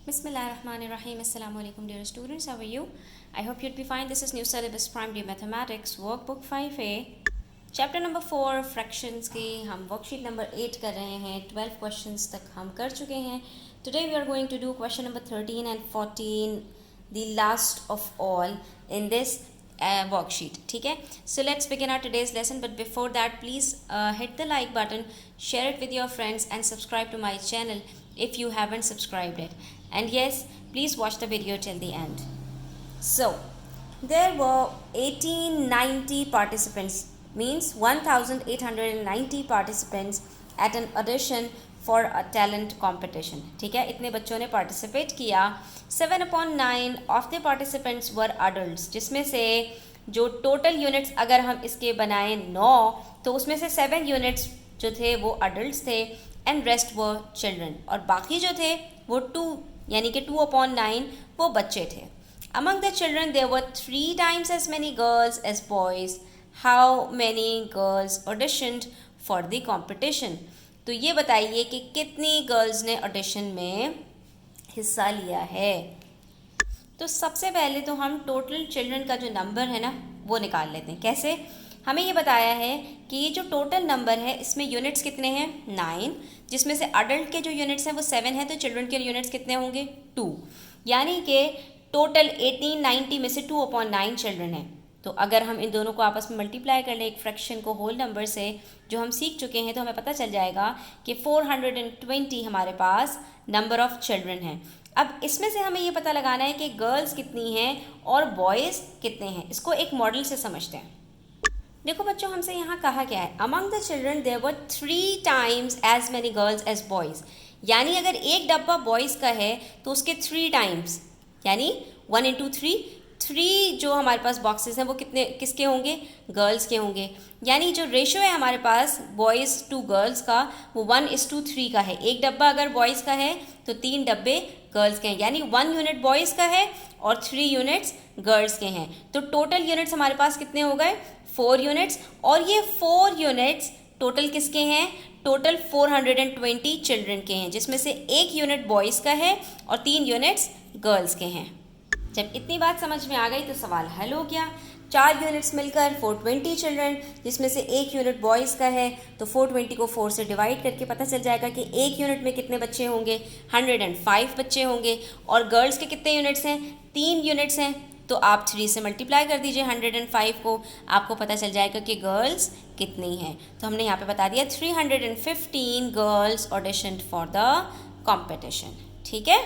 Bismillahirrahmanirrahim. Assalamu alaikum dear students. How are you? I hope you'd be fine. This is New Syllabus Primary Mathematics Workbook 5A. Chapter number 4 Fractions की हम worksheet number 8 कर रहे हैं. 12 questions तक हम कर चुके हैं. Today we are going to do question number 13 and 14, the last of all in this worksheet. ठीक है. So let's begin our today's lesson. But before that, please hit the like button, share it with your friends, and subscribe to my channel if you haven't subscribed it. And yes, please watch the video till the end. So there were 1890 participants, means 1890 participants at an audition for a talent competition. ठीक है, इतने बच्चों ने participate किया. 7/9 of the participants were adults, जिसमें से जो total units अगर हम इसके बनाएं 9, तो उसमें से 7 units जो थे वो adults थे and rest were children, और बाकी जो थे वो 2 यानी कि 2/9 वो बच्चे थे. Among the children there were 3 times as many girls as boys. How many girls auditioned for the competition? तो ये बताइए कि कितनी गर्ल्स ने ऑडिशन में हिस्सा लिया है. तो सबसे पहले तो हम टोटल चिल्ड्रन का जो नंबर है ना वो निकाल लेते हैं. कैसे? हमें ये बताया है कि ये जो टोटल नंबर है इसमें यूनिट्स कितने हैं 9, जिसमें से अडल्ट के जो यूनिट्स हैं वो 7 है, तो चिल्ड्रन के यूनिट्स कितने होंगे 2, यानी कि टोटल 1890 में से 2/9 चिल्ड्रन हैं. तो अगर हम इन दोनों को आपस में मल्टीप्लाई कर लें एक फ्रैक्शन को होल नंबर से जो हम सीख चुके हैं, तो हमें पता चल जाएगा कि 420 हमारे पास नंबर ऑफ़ चिल्ड्रन हैं. अब इसमें से हमें ये पता लगाना है कि गर्ल्स कितनी हैं और बॉयज़ कितने हैं. इसको एक मॉडल से समझते हैं. देखो बच्चों, हमसे यहाँ कहा क्या है, among the children there were 3 times as many girls as boys. यानी अगर एक डब्बा बॉयज़ का है तो उसके 3 टाइम्स, यानी 1 × 3 जो हमारे पास बॉक्सेस हैं वो कितने किसके होंगे, गर्ल्स के होंगे. यानी जो रेशो है हमारे पास बॉयज़ टू गर्ल्स का वो 1:3 का है. एक डब्बा अगर बॉयज़ का है तो 3 डब्बे गर्ल्स के हैं, यानी 1 यूनिट बॉयज़ का है और 3 यूनिट्स गर्ल्स के हैं. तो टोटल यूनिट्स हमारे पास कितने हो गए 4 यूनिट्स. और ये 4 यूनिट्स टोटल किसके हैं, टोटल 420 चिल्ड्रन के हैं, जिसमें से 1 यूनिट बॉयज़ का है और 3 यूनिट्स गर्ल्स के हैं. जब इतनी बात समझ में आ गई तो सवाल हल हो गया. 4 यूनिट्स मिलकर 420 चिल्ड्रन, जिसमें से 1 यूनिट बॉयज़ का है, तो 420 को 4 से डिवाइड करके पता चल जाएगा कि 1 यूनिट में कितने बच्चे होंगे 105 बच्चे होंगे. और गर्ल्स के कितने यूनिट्स हैं 3 यूनिट्स हैं, तो आप 3 से मल्टीप्लाई कर दीजिए 105 को, आपको पता चल जाएगा कि गर्ल्स कितनी हैं. तो हमने यहाँ पे बता दिया 315 गर्ल्स ऑडिशन्ड फॉर द कॉम्पिटिशन. ठीक है.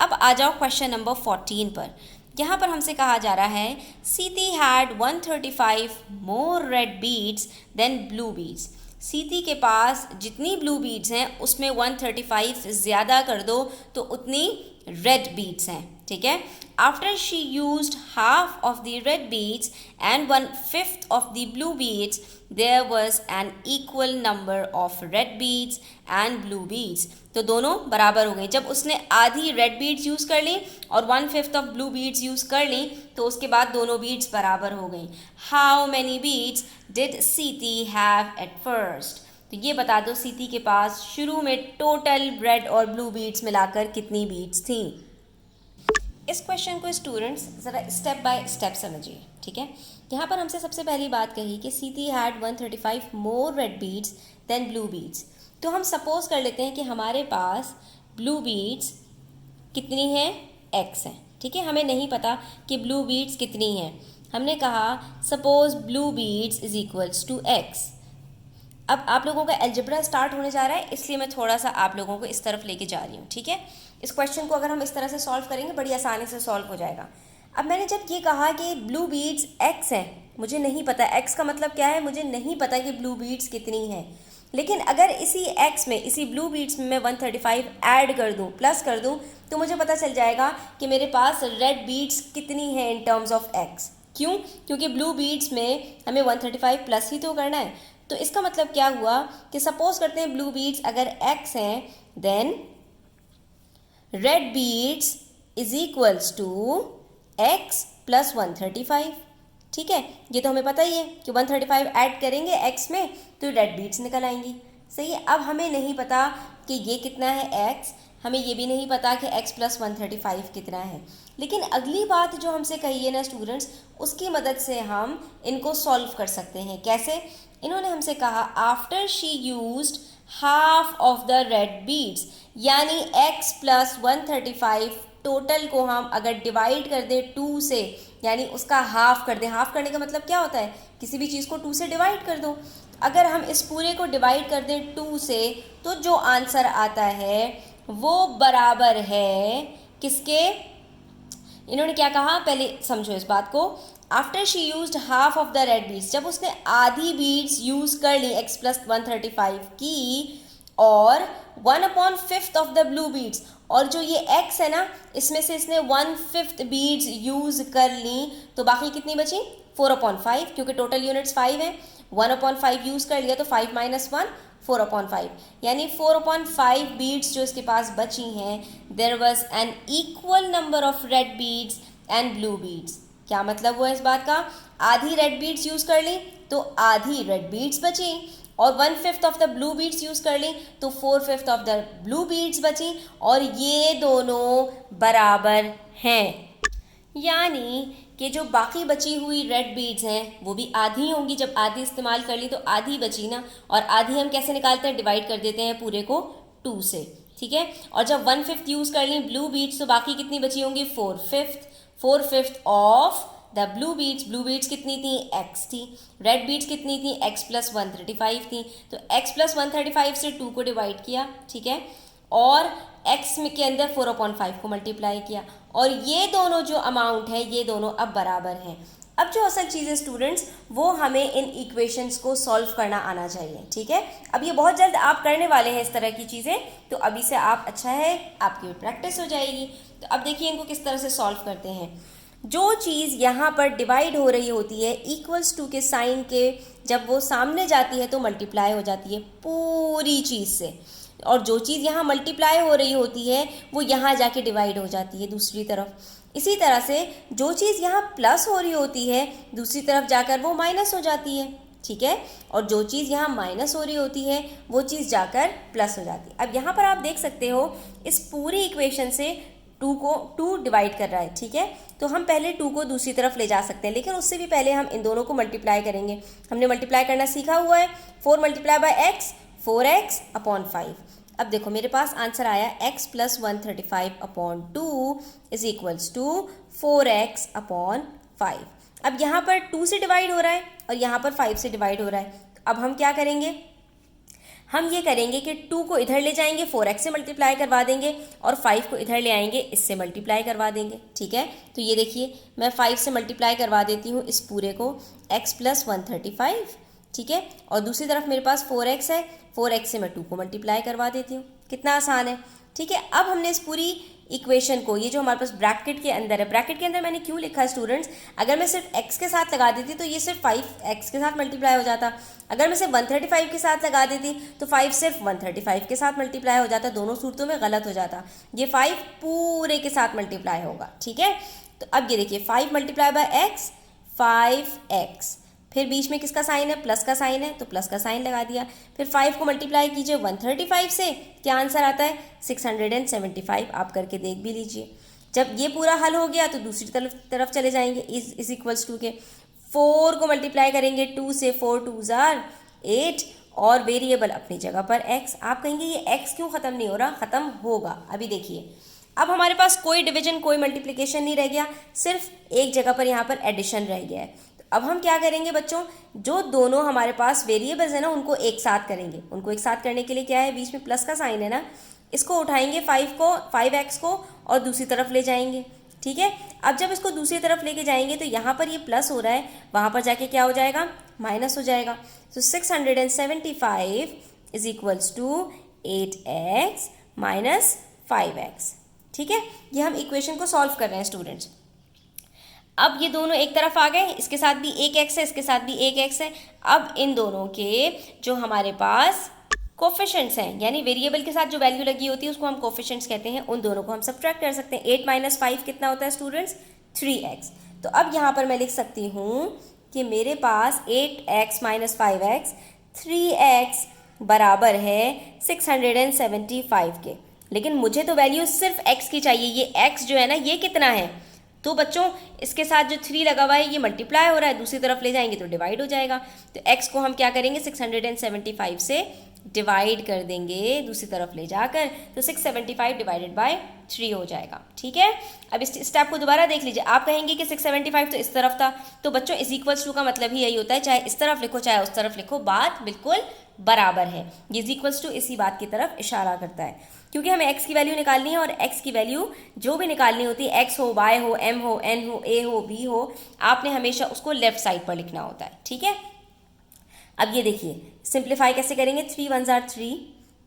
अब आ जाओ क्वेश्चन नंबर 14 पर. यहाँ पर हमसे कहा जा रहा है Siti had 135 more red beads than blue beads. सीती के पास जितनी ब्लू बीड्स हैं उसमें 135 ज़्यादा कर दो तो उतनी रेड बीड्स हैं. ठीक है. After she used half of the red beads and 1/5 of the blue beads there was an equal number of red beads and blue beads. तो दोनों बराबर हो गई. जब उसने आधी रेड बीड्स यूज़ कर ली और 1/5 ऑफ ब्लू बीड्स यूज़ कर ली तो उसके बाद दोनों बीड्स बराबर हो गई. हाउ मैनी बीड्स डिड सीती हैव एट फर्स्ट. तो ये बता दो सीती के पास शुरू में टोटल रेड और ब्लू बीड्स मिलाकर कितनी बीड्स थी. इस क्वेश्चन को स्टूडेंट्स ज़रा स्टेप बाय स्टेप समझिए. ठीक है. यहाँ पर हमसे सबसे पहली बात कही कि Siti had 135 more red beads than blue beads. तो हम सपोज कर लेते हैं कि हमारे पास ब्लू बीड्स कितनी हैं x हैं. ठीक है. हमें नहीं पता कि ब्लू बीड्स कितनी हैं. हमने कहा suppose blue beads is equals to x. अब आप लोगों का एल्जेब्रा स्टार्ट होने जा रहा है, इसलिए मैं थोड़ा सा आप लोगों को इस तरफ लेके जा रही हूँ. ठीक है. इस क्वेश्चन को अगर हम इस तरह से सॉल्व करेंगे बड़ी आसानी से सॉल्व हो जाएगा. अब मैंने जब ये कहा कि ब्लू बीड्स x हैं, मुझे नहीं पता x का मतलब क्या है, मुझे नहीं पता कि ब्लू बीड्स कितनी हैं. लेकिन अगर इसी x में इसी ब्लू बीड्स में मैं 135 ऐड कर दूँ प्लस कर दूँ तो मुझे पता चल जाएगा कि मेरे पास रेड बीड्स कितनी हैं इन टर्म्स ऑफ x. क्यों? क्योंकि ब्लू बीड्स में हमें 135 प्लस ही तो करना है. तो इसका मतलब क्या हुआ कि सपोज करते हैं ब्लू बीड्स अगर x हैं then red beads is equals to x plus 135. ठीक है. ये तो हमें पता ही है कि 135 ऐड करेंगे x में तो रेड बीड्स निकल आएंगी. सही है. अब हमें नहीं पता कि ये कितना है x, हमें ये भी नहीं पता कि x प्लस 135 कितना है। लेकिन अगली बात जो हमसे कही है ना स्टूडेंट्स, उसकी मदद से हम इनको सॉल्व कर सकते हैं। कैसे? इन्होंने हमसे कहा after she used half of the red beads, यानी x प्लस 135 टोटल को हम अगर डिवाइड कर दें 2 से, यानी उसका हाफ कर दें। हाफ करने का मतलब क्या होता है? किसी भी चीज़ को 2 से डिवाइड कर दो। अगर हम इस पूरे को डिवाइड कर दें 2 से, तो जो आंसर आता है वो बराबर है किसके? इन्होंने क्या कहा, पहले समझो इस बात को। After she used half of the red beads, जब उसने आधी बीड्स यूज कर ली x प्लस 135 की, और 1/5 ऑफ द ब्लू बीड्स, और जो ये x है ना, इसमें से इसने 1/5 बीड्स यूज कर ली, तो बाकी कितनी बची? 4/5, क्योंकि टोटल यूनिट्स 5 है। 1/5 यूज कर लिया तो 5 माइनस 1 4/5, यानी 4/5 बीड्स जो इसके पास बची हैं। There was an equal number of red beads and blue beads. क्या मतलब हुआ इस बात का? आधी रेड बीड्स यूज कर ली तो आधी रेड बीड्स बची, और 1/5 of the blue beads use कर ली तो 4/5 ऑफ द ब्लू बीड्स बची, और ये दोनों बराबर हैं। यानी कि जो बाकी बची हुई रेड बीड्स हैं वो भी आधी होंगी। जब आधी इस्तेमाल कर ली तो आधी बची ना, और आधी हम कैसे निकालते हैं? डिवाइड कर देते हैं पूरे को 2 से, ठीक है। और जब 1/5 यूज़ कर ली ब्लू बीड्स, तो बाकी कितनी बची होंगी? 4/5 of the blue beads. Blue beads कितनी थी? x थी। रेड बीड्स कितनी थी? x प्लस 135 थी। तो x प्लस 135 से 2 को डिवाइड किया, ठीक है, और x में के अंदर 4/5 को मल्टीप्लाई किया, और ये दोनों जो अमाउंट है ये दोनों अब बराबर हैं। अब जो असल चीज़ है स्टूडेंट्स, वो हमें इन इक्वेशंस को सॉल्व करना आना चाहिए, ठीक है। अब ये बहुत जल्द आप करने वाले हैं इस तरह की चीज़ें, तो अभी से आप अच्छा है, आपकी प्रैक्टिस हो जाएगी। तो अब देखिए इनको किस तरह से सॉल्व करते हैं। जो चीज़ यहाँ पर डिवाइड हो रही होती है इक्वल्स टू के साइन के, जब वो सामने जाती है तो मल्टीप्लाई हो जाती है पूरी चीज़ से, और जो चीज़ यहाँ मल्टीप्लाई हो रही होती है वो यहाँ जाके डिवाइड हो जाती है दूसरी तरफ। इसी तरह से जो चीज़ यहाँ प्लस हो रही होती है दूसरी तरफ जाकर वो माइनस हो जाती है, ठीक है, और जो चीज़ यहाँ माइनस हो रही होती है वो चीज़ जाकर प्लस हो जाती है। अब यहाँ पर आप देख सकते हो इस पूरी इक्वेशन से 2 डिवाइड कर रहा है, ठीक है, तो हम पहले 2 को दूसरी तरफ ले जा सकते हैं, लेकिन उससे भी पहले हम इन दोनों को मल्टीप्लाई करेंगे। हमने मल्टीप्लाई करना सीखा हुआ है। 4 मल्टीप्लाई बाय x, 4x/5। अब देखो मेरे पास आंसर आया x plus 135/2 is equals to 4x/5। अब यहाँ पर 2 से डिवाइड हो रहा है और यहाँ पर 5 से डिवाइड हो रहा है। तो अब हम क्या करेंगे? हम ये करेंगे कि 2 को इधर ले जाएंगे, 4x से मल्टीप्लाई करवा देंगे, और 5 को इधर ले आएंगे, इससे मल्टीप्लाई करवा देंगे, ठीक है। तो ये देखिए मैं 5 से मल्टीप्लाई करवा देती हूँ इस पूरे को, x प्लस 135, ठीक है, और दूसरी तरफ मेरे पास 4x है, 4x से मैं 2 को मल्टीप्लाई करवा देती हूँ। कितना आसान है, ठीक है। अब हमने इस पूरी इक्वेशन को, ये जो हमारे पास ब्रैकेट के अंदर है, ब्रैकेट के अंदर मैंने क्यों लिखा है स्टूडेंट्स, अगर मैं सिर्फ x के साथ लगा देती तो ये सिर्फ 5x के साथ मल्टीप्लाई हो जाता। अगर मैं सिर्फ 135 के साथ लगा देती तो 5 सिर्फ 135 के साथ मल्टीप्लाई हो जाता। दोनों सूरतों में गलत हो जाता। ये 5 पूरे के साथ मल्टीप्लाई होगा, ठीक है। तो अब ये देखिए 5 मल्टीप्लाई बाय x, 5x, फिर बीच में किसका साइन है? प्लस का साइन है, तो प्लस का साइन लगा दिया। फिर 5 को मल्टीप्लाई कीजिए 135 से, क्या आंसर आता है? 675। आप करके देख भी लीजिए। जब ये पूरा हल हो गया तो दूसरी तरफ चले जाएंगे, इज इक्वल्स टू के 4 को मल्टीप्लाई करेंगे 2 से, 4 2 जार 8, और वेरिएबल अपनी जगह पर x। आप कहेंगे ये x क्यों ख़त्म नहीं हो रहा? ख़त्म होगा, अभी देखिए। अब हमारे पास कोई डिवीजन कोई मल्टीप्लिकेशन नहीं रह गया, सिर्फ एक जगह पर यहाँ पर एडिशन रह गया है। अब हम क्या करेंगे बच्चों, जो दोनों हमारे पास वेरिएबल्स है ना उनको एक साथ करेंगे। उनको एक साथ करने के लिए क्या है, बीच में प्लस का साइन है ना, इसको उठाएंगे 5x को और दूसरी तरफ ले जाएंगे, ठीक है। अब जब इसको दूसरी तरफ लेके जाएंगे तो यहाँ पर ये प्लस हो रहा है, वहाँ पर जाके क्या हो जाएगा? माइनस हो जाएगा। तो 675 is equals to 8x minus 5x, ठीक है। ये हम इक्वेशन को सॉल्व कर रहे हैं स्टूडेंट्स। अब ये दोनों एक तरफ आ गए, इसके साथ भी एक x है, इसके साथ भी एक x है। अब इन दोनों के जो हमारे पास कोफिशिएंट्स हैं, यानी वेरिएबल के साथ जो वैल्यू लगी होती है उसको हम कोफिशिएंट्स कहते हैं, उन दोनों को हम सब्ट्रैक्ट कर सकते हैं। 8 माइनस 5 कितना होता है स्टूडेंट्स? 3x। तो अब यहाँ पर मैं लिख सकती हूँ कि मेरे पास 8x माइनस 5x 3x बराबर है 675 के, लेकिन मुझे तो वैल्यू सिर्फ x की चाहिए। ये x जो है ना, ये कितना है, तो बच्चों इसके साथ जो 3 लगा हुआ है ये मल्टीप्लाई हो रहा है, दूसरी तरफ ले जाएंगे तो डिवाइड हो जाएगा। तो x को हम क्या करेंगे, 675 से डिवाइड कर देंगे दूसरी तरफ ले जाकर, तो 675 डिवाइडेड बाय 3 हो जाएगा। ठीक है, अब इस स्टेप को दोबारा देख लीजिए। आप कहेंगे कि 675 तो इस तरफ था, तो बच्चों इज इक्वल्स टू का मतलब ही यही होता है, चाहे इस तरफ लिखो चाहे उस तरफ लिखो, बात बिल्कुल बराबर है। ये इज इक्वल्स टू इसी बात की तरफ इशारा करता है, क्योंकि हमें x की वैल्यू निकालनी है, और x की वैल्यू जो भी निकालनी होती है, x हो, y हो, m हो, n हो, a हो, b हो, आपने हमेशा उसको लेफ्ट साइड पर लिखना होता है। ठीक है, अब ये देखिए सिंप्लीफाई कैसे करेंगे। 3 1s are 3,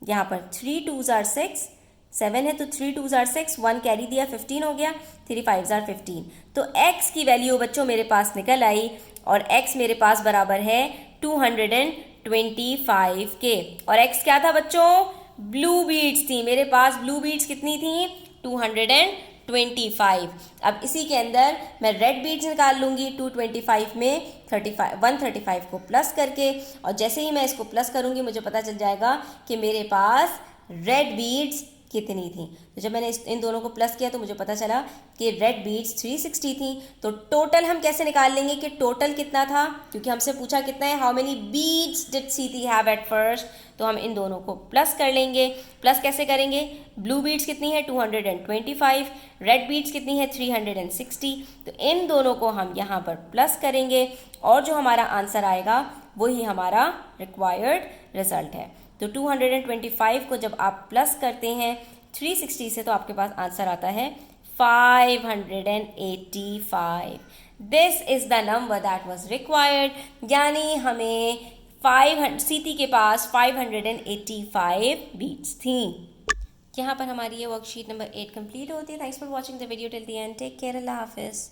यहाँ पर 3 2s are 6, 7 है तो 3 2s are 6, 1 कैरी दिया 15 हो गया, 3 5s are 15। तो x की वैल्यू बच्चों मेरे पास निकल आई, और x मेरे पास बराबर है 225 के। और x क्या था बच्चों, ब्लू बीड्स थी मेरे पास। ब्लू बीड्स कितनी थी, 225। अब इसी के अंदर मैं रेड बीड्स निकाल लूँगी 225 में 135 को प्लस करके, और जैसे ही मैं इसको प्लस करूँगी मुझे पता चल जाएगा कि मेरे पास रेड बीड्स कितनी थी। तो जब मैंने इन दोनों को प्लस किया तो मुझे पता चला कि रेड बीड्स 360 थी। तो टोटल हम कैसे निकाल लेंगे कि टोटल कितना था, क्योंकि हमसे पूछा कितना है, हाउ मेनी बीड्स डिड सीती हैव एट फर्स्ट। तो हम इन दोनों को प्लस कर लेंगे। प्लस कैसे करेंगे, ब्लू बीड्स कितनी है 225, रेड बीड्स कितनी है 360। तो इन दोनों को हम यहाँ पर प्लस करेंगे, और जो हमारा आंसर आएगा वही हमारा रिक्वायर्ड रिजल्ट है। तो 225 को जब आप प्लस करते हैं 360 से, तो आपके पास आंसर आता है 585। This is the number that was required, यानी हमें सीती के पास 585 बीट्स थी। यहाँ पर हमारी ये वर्कशीट नंबर 8 कंप्लीट होती है। Thanks for watching the video till the end. Take care, अल्लाह हाफिज़।